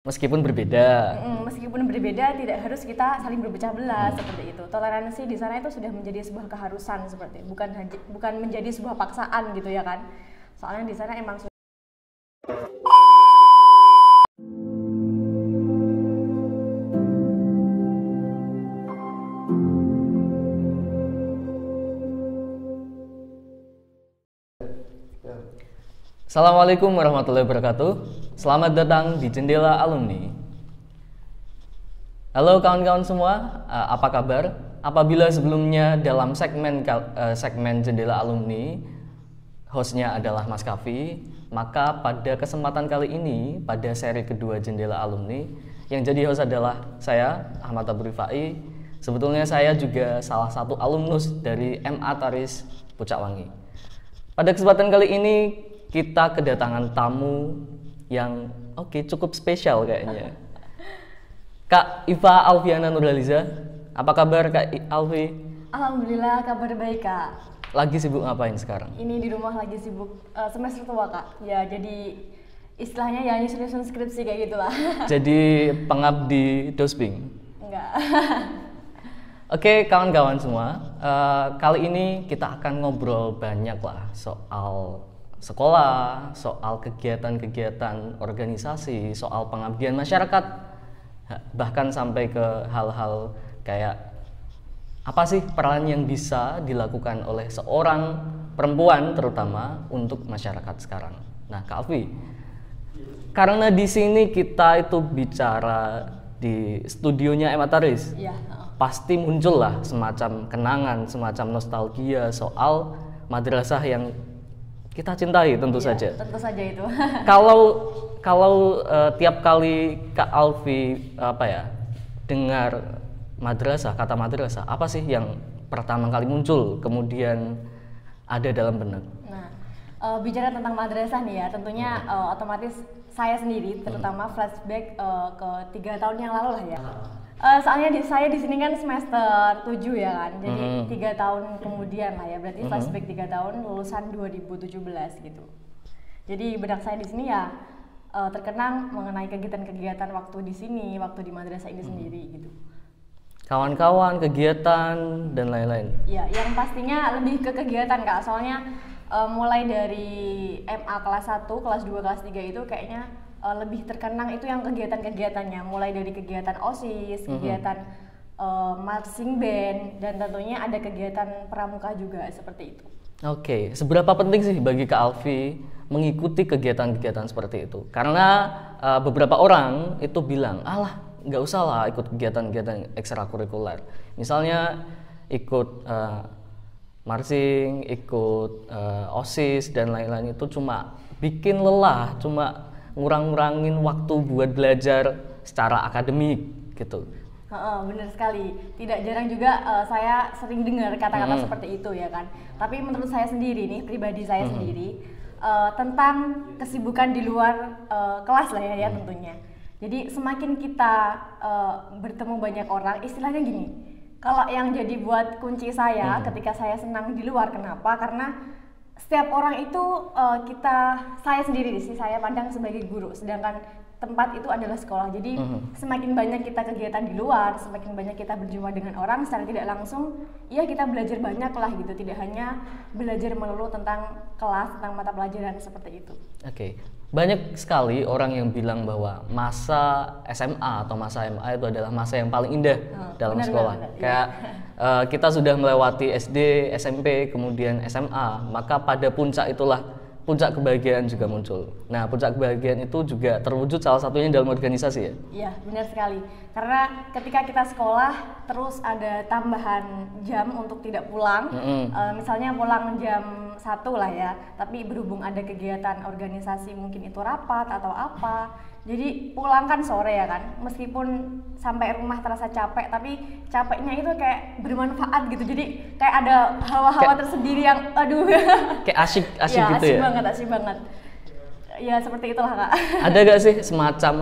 Meskipun berbeda. Meskipun berbeda, tidak harus kita saling berpecah belah seperti itu. Toleransi di sana itu sudah menjadi sebuah keharusan seperti itu. Bukan menjadi sebuah paksaan gitu ya kan. Soalnya di sana emang Assalamualaikum warahmatullahi wabarakatuh. Selamat datang di Jendela Alumni. Halo kawan-kawan semua, apa kabar? Apabila sebelumnya dalam segmen Jendela Alumni hostnya adalah Mas Kavi, maka pada kesempatan kali ini, pada seri kedua Jendela Alumni, yang jadi host adalah saya, Ahmad Abu Rifai. Sebetulnya saya juga salah satu alumnus dari MA Taris Pucakwangi. Pada kesempatan kali ini kita kedatangan tamu yang cukup spesial kayaknya. Kak Iva Alfiana Nurhaliza, apa kabar Kak Alfi? Alhamdulillah kabar baik Kak. Lagi sibuk ngapain sekarang? Ini di rumah lagi sibuk semester tua Kak. Ya jadi istilahnya ya nyusun skripsi kayak gitulah. Jadi pengabdi dosping? Enggak. Oke kawan-kawan semua, kali ini kita akan ngobrol banyak lah soal sekolah, soal kegiatan-kegiatan organisasi, soal pengabdian masyarakat, bahkan sampai ke hal-hal kayak apa sih peran yang bisa dilakukan oleh seorang perempuan terutama untuk masyarakat sekarang. Nah, Kak Alfi, karena di sini kita itu bicara di studionya MA Taris, pasti muncul lah semacam kenangan, semacam nostalgia soal madrasah yang kita cintai tentu saja. Tentu saja itu. Kalau tiap kali Kak Alfi dengar madrasah, kata madrasah, apa sih yang pertama kali muncul kemudian ada dalam benak? Nah, bicara tentang madrasah nih ya, tentunya otomatis saya sendiri terutama flashback ke 3 tahun yang lalu lah ya. Soalnya saya di sini kan semester 7 ya kan, jadi 3 tahun kemudian lah ya, berarti flashback 3 tahun lulusan 2017 gitu. Jadi benak saya di sini ya terkenang mengenai kegiatan-kegiatan waktu di sini, waktu di madrasah ini sendiri gitu. Kawan-kawan, kegiatan dan lain-lain. Ya, yang pastinya lebih ke kegiatan Kak, soalnya mulai dari MA kelas 1, kelas 2, kelas 3 itu kayaknya lebih terkenang itu yang kegiatan-kegiatannya, mulai dari kegiatan OSIS, kegiatan marching band, dan tentunya ada kegiatan pramuka juga seperti itu. Oke, seberapa penting sih bagi Kak Alfi mengikuti kegiatan-kegiatan seperti itu? Karena beberapa orang itu bilang, alah nggak usah lah ikut kegiatan-kegiatan ekstrakurikuler. Misalnya ikut marching, ikut OSIS dan lain-lain itu cuma bikin lelah, cuma ngurang-ngurangin waktu buat belajar secara akademik gitu. Benar sekali. Tidak jarang juga saya sering dengar kata-kata seperti itu ya kan. Tapi menurut saya sendiri nih, pribadi saya sendiri tentang kesibukan di luar kelas lah ya tentunya. Jadi semakin kita bertemu banyak orang, istilahnya gini. Kalau yang jadi buat kunci saya ketika saya senang di luar, kenapa? Karena setiap orang itu saya sendiri sih, saya pandang sebagai guru, sedangkan tempat itu adalah sekolah. Jadi semakin banyak kita kegiatan di luar, semakin banyak kita berjumpa dengan orang secara tidak langsung, ya kita belajar banyak lah gitu, tidak hanya belajar melulu tentang kelas, tentang mata pelajaran seperti itu. Oke. Banyak sekali orang yang bilang bahwa masa SMA atau masa MA itu adalah masa yang paling indah dalam sekolah. Kayak kita sudah melewati SD, SMP, kemudian SMA, maka pada puncak itulah puncak kebahagiaan juga muncul. Nah, puncak kebahagiaan itu juga terwujud salah satunya dalam organisasi ya? Iya, benar sekali. Karena ketika kita sekolah terus ada tambahan jam untuk tidak pulang. Misalnya pulang jam 1 lah ya, tapi berhubung ada kegiatan organisasi mungkin itu rapat atau apa, jadi pulang kan sore ya kan, meskipun sampai rumah terasa capek, tapi capeknya itu kayak bermanfaat gitu, jadi kayak ada hawa-hawa tersendiri yang aduh kayak asik ya, gitu ya? Asik banget ya, seperti itulah Kak. Ada gak sih semacam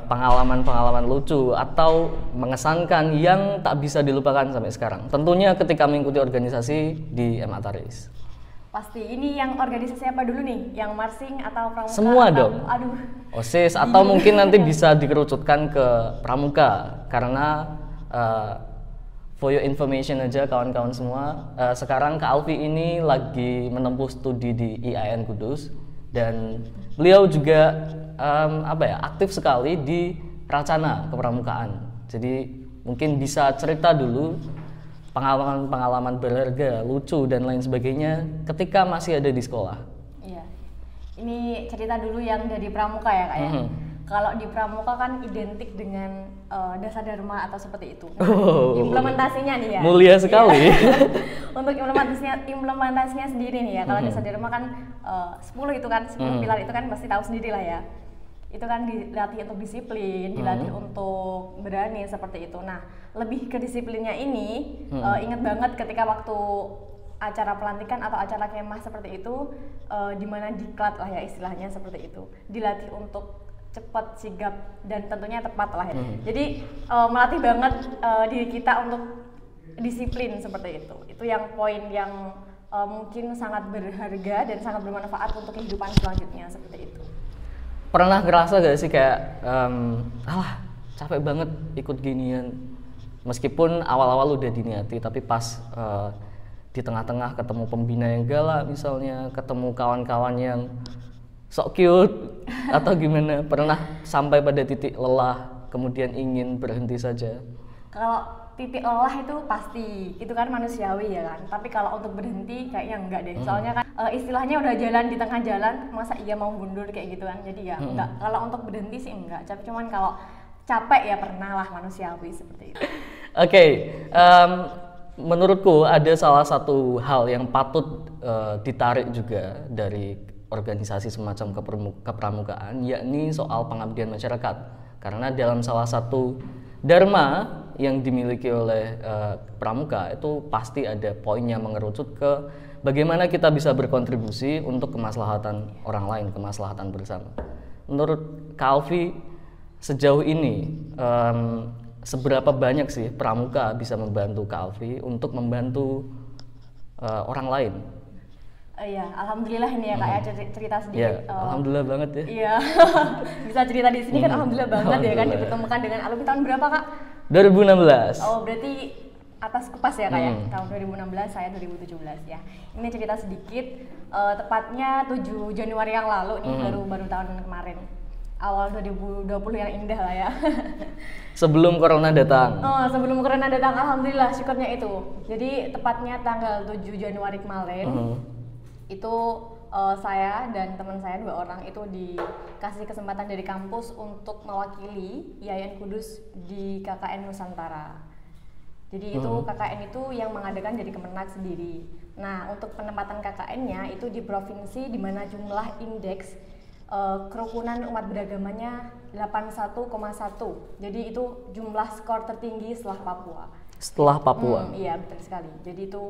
pengalaman-pengalaman lucu atau mengesankan yang tak bisa dilupakan sampai sekarang? Tentunya ketika mengikuti organisasi di MA Taris. Pasti. Ini yang organisasi apa dulu nih? Yang marching atau pramuka? Semua dong. Aduh. OSIS atau mungkin nanti bisa dikerucutkan ke pramuka, karena for your information aja kawan-kawan semua, sekarang Kak Alfi ini lagi menempuh studi di IAIN Kudus, dan beliau juga aktif sekali di Racana Kepramukaan. Jadi mungkin bisa cerita dulu pengalaman-pengalaman berharga, lucu dan lain sebagainya ketika masih ada di sekolah. Iya. Ini cerita dulu yang dari pramuka ya, Kak ya. Kalau di pramuka kan identik dengan dasa dharma atau seperti itu. Nah, implementasinya nih ya. Mulia sekali. Untuk implementasinya sendiri nih ya. Kalau dasa dharma kan 10 itu kan, 10 pilar itu kan pasti tahu sendiri lah ya. Itu kan dilatih untuk disiplin, dilatih untuk berani seperti itu. Nah, lebih ke disiplinnya ini, ingat banget ketika waktu acara pelantikan atau acara kemah seperti itu, di mana diklat lah ya istilahnya seperti itu, dilatih untuk cepat, sigap, dan tentunya tepat lah ya. Jadi melatih banget diri kita untuk disiplin seperti itu. Itu yang poin yang mungkin sangat berharga dan sangat bermanfaat untuk kehidupan selanjutnya seperti itu. Pernah ngerasa gak sih kayak capek banget ikut ginian, meskipun awal-awal udah diniati, tapi pas di tengah-tengah ketemu pembina yang galak misalnya, ketemu kawan-kawan yang sok cute atau gimana, pernah sampai pada titik lelah kemudian ingin berhenti saja? Kalau titik lelah itu pasti, itu kan manusiawi ya kan. Tapi kalau untuk berhenti kayaknya enggak deh. Soalnya kan istilahnya udah jalan di tengah jalan, masa iya mau mundur kayak gitu kan. Jadi ya enggak. Kalau untuk berhenti sih enggak. Tapi cuman kalau capek ya pernah lah, manusiawi seperti itu. Oke, menurutku ada salah satu hal yang patut ditarik juga dari organisasi semacam kepramukaan, yakni soal pengabdian masyarakat. Karena dalam salah satu dharma yang dimiliki oleh pramuka itu pasti ada poinnya mengerucut ke bagaimana kita bisa berkontribusi untuk kemaslahatan orang lain, kemaslahatan bersama. Menurut Kak Alfi, sejauh ini seberapa banyak sih pramuka bisa membantu Kak Alfi untuk membantu orang lain? Iya, alhamdulillah ini ya Kak ya, cerita sedikit. Alhamdulillah banget ya. Iya, bisa cerita di sini kan alhamdulillah banget ya kan, dipertemukan dengan alumni tahun berapa Kak? 2016. Oh berarti atas kupas ya Kak ya, tahun 2016, saya 2017 ya. Ini cerita sedikit, tepatnya 7 Januari yang lalu nih, baru tahun kemarin. Awal 2020 yang indah lah ya. Sebelum corona datang. Oh, sebelum corona datang, alhamdulillah syukurnya itu. Jadi tepatnya tanggal 7 Januari kemarin, itu saya dan teman saya 2 orang itu dikasih kesempatan dari kampus untuk mewakili IAIN Kudus di KKN Nusantara. Jadi itu KKN itu yang mengadakan dari Kemenak sendiri. Nah, untuk penempatan KKN-nya itu di provinsi di mana jumlah indeks kerukunan umat beragamanya 81,1. Jadi itu jumlah skor tertinggi setelah Papua. Setelah Papua? Iya, betul sekali. Jadi itu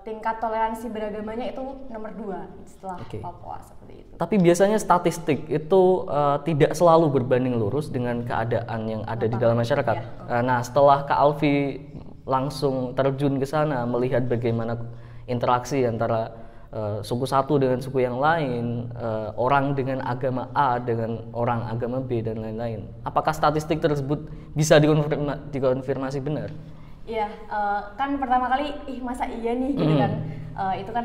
tingkat toleransi beragamanya itu nomor 2 setelah Papua seperti itu. Tapi biasanya statistik itu tidak selalu berbanding lurus dengan keadaan yang ada di dalam masyarakat. Ya. Nah, setelah Kak Alfi langsung terjun ke sana melihat bagaimana interaksi antara suku satu dengan suku yang lain, orang dengan agama A dengan orang agama B dan lain-lain. Apakah statistik tersebut bisa dikonfirmasi benar? Iya, kan pertama kali, masa iya nih gitu kan. Itu kan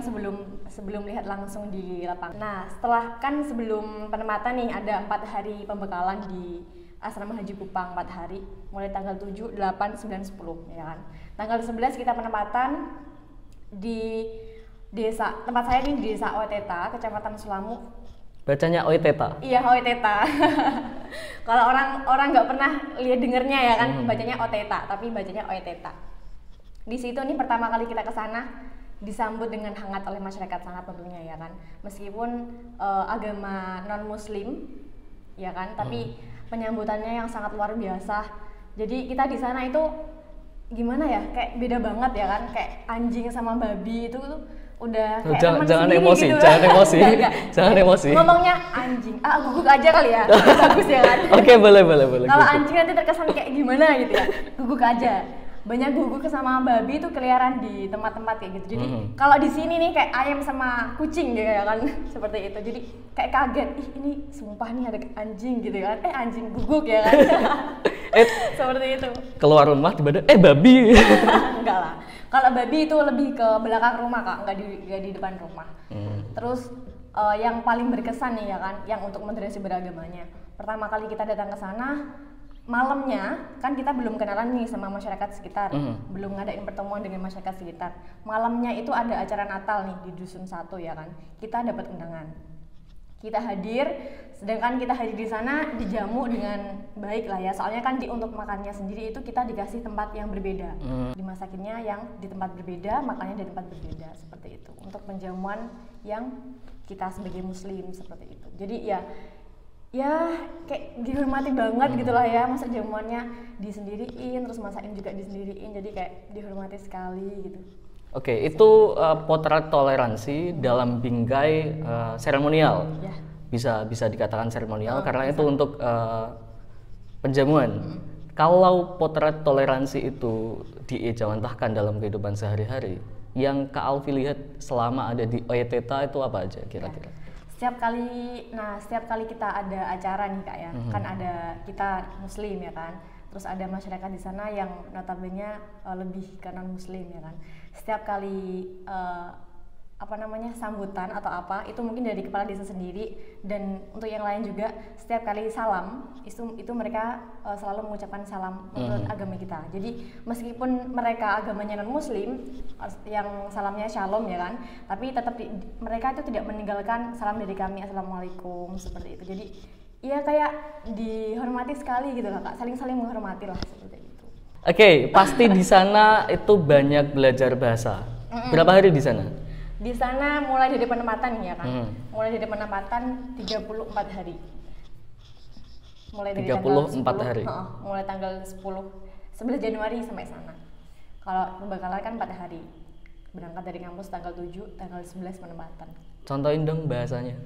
sebelum lihat langsung di lapangan. Nah, setelah kan sebelum penempatan nih ada 4 hari pembekalan di Asrama Haji Kupang, 4 hari, mulai tanggal 7, 8, 9, 10 ya kan. Tanggal 11 kita penempatan di desa, tempat saya ini di desa Oeteta, Kecamatan Sulamu. Bacanya Oeteta? Iya, Oeteta. Kalau orang nggak pernah lihat dengernya ya kan, bacanya Oteta, tapi bacanya Oeteta. Di situ nih pertama kali kita ke sana disambut dengan hangat oleh masyarakat sangat tentunya ya kan. Meskipun agama non-muslim ya kan, tapi penyambutannya yang sangat luar biasa. Jadi kita di sana itu gimana ya, kayak beda banget ya kan, kayak anjing sama babi itu tuh udah kayak jangan emosi, gitu. jangan emosi. Ngomongnya anjing, guguk aja kali ya, bagus ya kan? Oke, boleh. Kalau anjing nanti terkesan kayak gimana gitu ya, guguk aja. banyak guguk sama babi itu keliaran di tempat-tempat kayak gitu. Jadi kalau di sini nih kayak ayam sama kucing gitu ya kan, seperti itu. Jadi kayak kaget, ih ini sumpah nih ada anjing gitu kan, anjing guguk ya kan. Seperti itu. Keluar rumah tiba-tiba babi. Enggak lah. Kalau babi itu lebih ke belakang rumah Kak, enggak di depan rumah. Terus yang paling berkesan nih ya kan, yang untuk moderasi beragamanya. Pertama kali kita datang ke sana, malamnya kan kita belum kenalan nih sama masyarakat sekitar, belum ngadain pertemuan dengan masyarakat sekitar. Malamnya itu ada acara Natal nih di Dusun 1 ya kan. Kita dapat undangan. Kita hadir, sedangkan kita hadir di sana dijamu dengan baik lah ya. Soalnya kan untuk makannya sendiri itu kita dikasih tempat yang berbeda. Dimasakinnya yang di tempat berbeda, makannya di tempat berbeda, seperti itu. Untuk penjamuan yang kita sebagai muslim seperti itu. Jadi ya kayak dihormati banget gitulah ya, masa jamuannya disendiriin, terus masakin juga disendiriin, jadi kayak dihormati sekali gitu. Oke, itu potret toleransi dalam bingkai seremonial. Ya. Bisa dikatakan seremonial karena bisa. Itu untuk penjamuan. Kalau potret toleransi itu diejawantahkan dalam kehidupan sehari-hari, yang Kak Alfi lihat selama ada di Oeteta itu apa aja kira-kira? Ya. Setiap kali kita ada acara nih Kak ya, kan ada kita muslim ya kan, terus ada masyarakat di sana yang notabene lebih ke non muslim ya kan. Setiap kali sambutan atau apa itu mungkin dari kepala desa sendiri, dan untuk yang lain juga setiap kali salam itu mereka selalu mengucapkan salam menurut agama kita. Jadi meskipun mereka agamanya non muslim yang salamnya shalom ya kan, tapi tetap mereka itu tidak meninggalkan salam dari kami, assalamualaikum, seperti itu. Jadi ya kayak dihormati sekali gitu lah Kak, saling menghormati lah seperti itu. Oke, pasti di sana itu banyak belajar bahasa. Berapa hari di sana? Di sana mulai dari penempatan ya kan, mulai dari penempatan 34 hari. Mulai dari 34 tanggal 10, hari. Mulai tanggal 11 Januari sampai sana. Kalau pembekalan kan 4 hari. Berangkat dari kampus tanggal 7, tanggal 11 penempatan. Contohin dong bahasanya.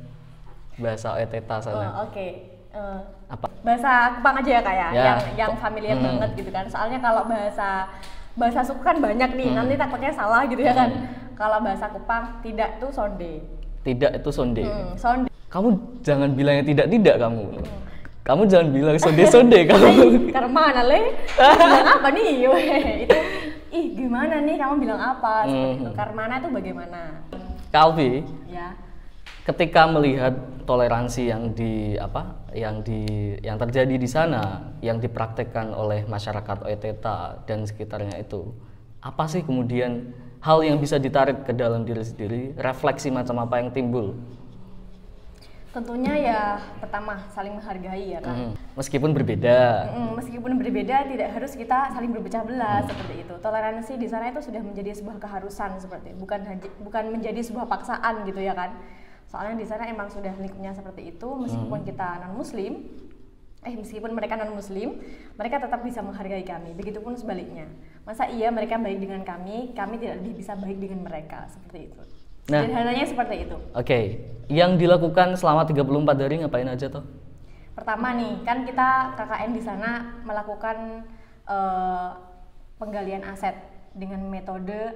Bahasa Oeteta sana. Oke. Apa? Bahasa Kupang aja ya Kak ya, yang familiar banget gitu kan. Soalnya kalau bahasa suku kan banyak nih, nanti takutnya salah gitu ya kan. Kalau bahasa Kupang tidak tuh sonde. Tidak itu sonde. Sonde. Kamu jangan bilangnya tidak kamu. Kamu jangan bilang sonde kamu. Karena mana le? Bilang apa nih? Itu gimana nih kamu bilang apa? Seperti itu. Karmana itu bagaimana? Kalvi. Ya. Ketika melihat toleransi yang terjadi di sana, yang dipraktekkan oleh masyarakat Oeteta dan sekitarnya itu, apa sih kemudian hal yang bisa ditarik ke dalam diri sendiri, refleksi macam apa yang timbul? Tentunya ya pertama saling menghargai ya kan. Meskipun berbeda. Meskipun berbeda tidak harus kita saling berpecah belah seperti itu. Toleransi di sana itu sudah menjadi sebuah keharusan seperti itu, bukan menjadi sebuah paksaan gitu ya kan. Soalnya di sana emang sudah lingkupnya seperti itu, meskipun kita non muslim, meskipun mereka non muslim, mereka tetap bisa menghargai kami. Begitupun sebaliknya. Masa iya mereka baik dengan kami tidak lebih bisa baik dengan mereka, seperti itu. Nah, sederhananya seperti itu. Oke. Yang dilakukan selama 34 hari ngapain aja toh? Pertama nih, kan kita KKN di sana melakukan penggalian aset dengan metode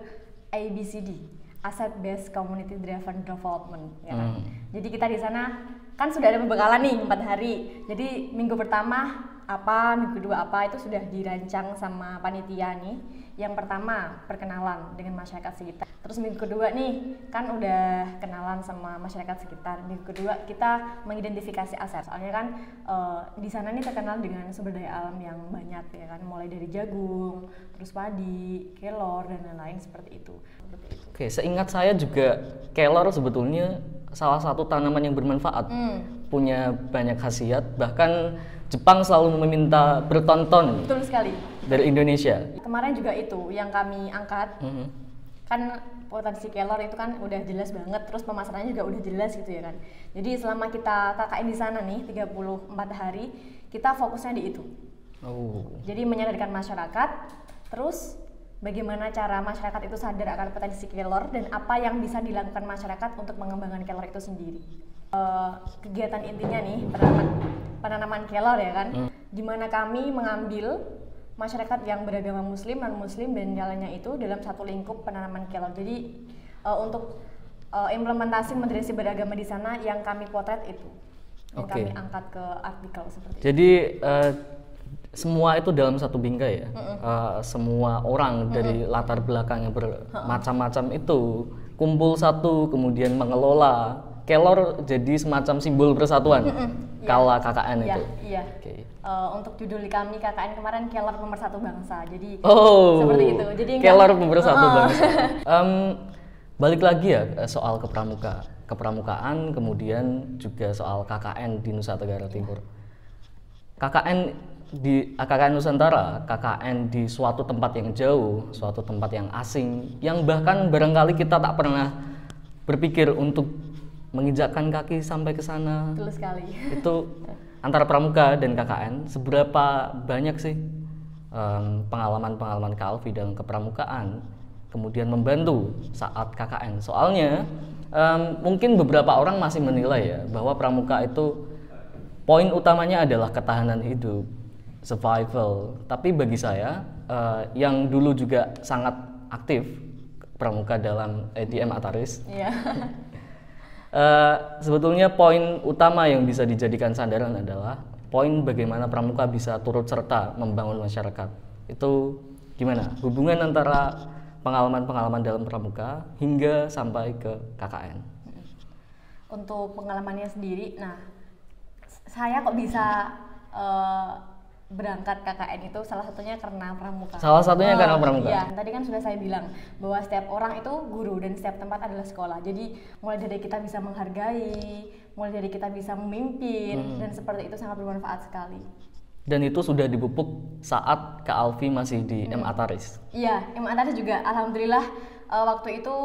ABCD, Asset Based Community Driven Development ya kan? Jadi kita di sana kan sudah ada pembekalan nih 4 hari. Jadi minggu pertama apa, minggu kedua apa itu sudah dirancang sama panitia nih. Yang pertama perkenalan dengan masyarakat sekitar. Terus minggu kedua nih kan udah kenalan sama masyarakat sekitar. Minggu kedua kita mengidentifikasi aset. Soalnya kan di sana nih terkenal dengan sumber daya alam yang banyak ya kan, mulai dari jagung, terus padi, kelor dan lain-lain seperti itu. Oke, seingat saya juga kelor sebetulnya salah satu tanaman yang bermanfaat, punya banyak khasiat, bahkan Jepang selalu meminta bertonton. Betul sekali. Dari Indonesia. Kemarin juga itu yang kami angkat, kan potensi kelor itu kan udah jelas banget, terus pemasarannya juga udah jelas gitu ya kan. Jadi selama kita KKN di sana nih 34 hari, kita fokusnya di itu. Jadi menyadarkan masyarakat, terus bagaimana cara masyarakat itu sadar akan potensi kelor dan apa yang bisa dilakukan masyarakat untuk mengembangkan kelor itu sendiri. Kegiatan intinya nih penanaman kelor ya kan, di mana kami mengambil masyarakat yang beragama muslim, non-muslim, dan jalannya itu dalam satu lingkup penanaman kelor. Jadi untuk implementasi moderasi beragama di sana yang kami potret itu, yang kami angkat ke artikel seperti itu. Jadi semua itu dalam satu bingkai ya. Semua orang dari latar belakang yang bermacam-macam itu kumpul satu, kemudian mengelola kelor jadi semacam simbol persatuan. Kala KKN itu. Iya. Untuk judul kami KKN kemarin kelor pemersatu bangsa. Jadi seperti itu. Jadi kelor pemersatu bangsa. Balik lagi ya soal kepramukaan, kemudian juga soal KKN di Nusa Tenggara Timur. KKN Nusantara, KKN di suatu tempat yang jauh, suatu tempat yang asing, yang bahkan barangkali kita tak pernah berpikir untuk menginjakkan kaki sampai ke sana. Betul sekali. Itu antara pramuka dan KKN, seberapa banyak sih pengalaman-pengalaman Kak Alfi dalam kepramukaan kemudian membantu saat KKN? Soalnya mungkin beberapa orang masih menilai ya bahwa pramuka itu poin utamanya adalah ketahanan hidup, survival. Tapi bagi saya yang dulu juga sangat aktif pramuka dalam di Ataris, sebetulnya poin utama yang bisa dijadikan sandaran adalah poin bagaimana pramuka bisa turut serta membangun masyarakat. Itu gimana hubungan antara pengalaman-pengalaman dalam pramuka hingga sampai ke KKN? Untuk pengalamannya sendiri, nah saya kok bisa berangkat KKN itu salah satunya karena pramuka. Salah satunya karena pramuka. Iya, tadi kan sudah saya bilang bahwa setiap orang itu guru dan setiap tempat adalah sekolah. Jadi mulai dari kita bisa menghargai, mulai dari kita bisa memimpin, dan seperti itu sangat bermanfaat sekali. Dan itu sudah dipupuk saat Kak Alfi masih di Ataris. Iya, Ataris juga alhamdulillah waktu itu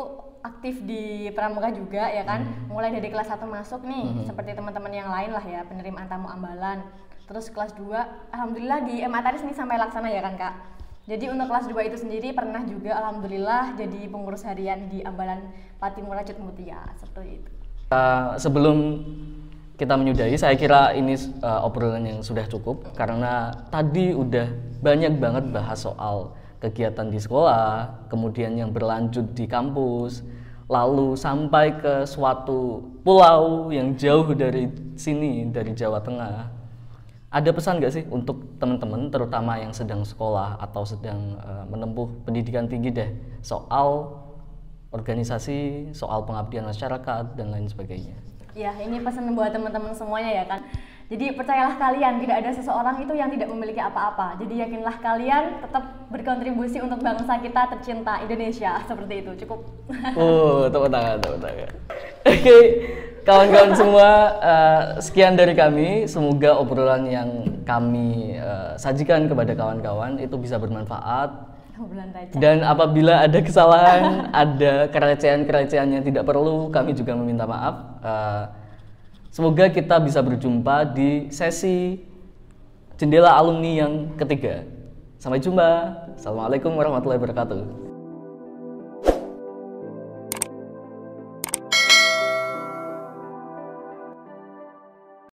aktif di pramuka juga ya kan. Mulai dari kelas 1 masuk nih, seperti teman-teman yang lain lah ya, penerimaan tamu ambalan. Terus kelas 2, alhamdulillah di Ataris nih sampai laksana ya kan Kak. Jadi untuk kelas 2 itu sendiri pernah juga alhamdulillah jadi pengurus harian di Ambalan Patimura Cut Mutia, seperti itu. Sebelum kita menyudahi, saya kira ini obrolan yang sudah cukup karena tadi udah banyak banget bahas soal kegiatan di sekolah, kemudian yang berlanjut di kampus, lalu sampai ke suatu pulau yang jauh dari sini, dari Jawa Tengah. Ada pesan nggak sih untuk teman-teman, terutama yang sedang sekolah atau sedang menempuh pendidikan tinggi deh, soal organisasi, soal pengabdian masyarakat, dan lain sebagainya? Ya, ini pesan buat teman-teman semuanya ya kan. Jadi percayalah kalian, tidak ada seseorang itu yang tidak memiliki apa-apa. Jadi yakinlah kalian tetap berkontribusi untuk bangsa kita tercinta Indonesia, seperti itu. Cukup. Tepuk tangan. Oke, kawan-kawan semua, sekian dari kami. Semoga obrolan yang kami sajikan kepada kawan-kawan itu bisa bermanfaat. Dan apabila ada kesalahan, ada kerecehan-kerecehan yang tidak perlu, kami juga meminta maaf. Semoga kita bisa berjumpa di sesi Jendela Alumni yang ketiga. Sampai jumpa. Assalamualaikum warahmatullahi wabarakatuh.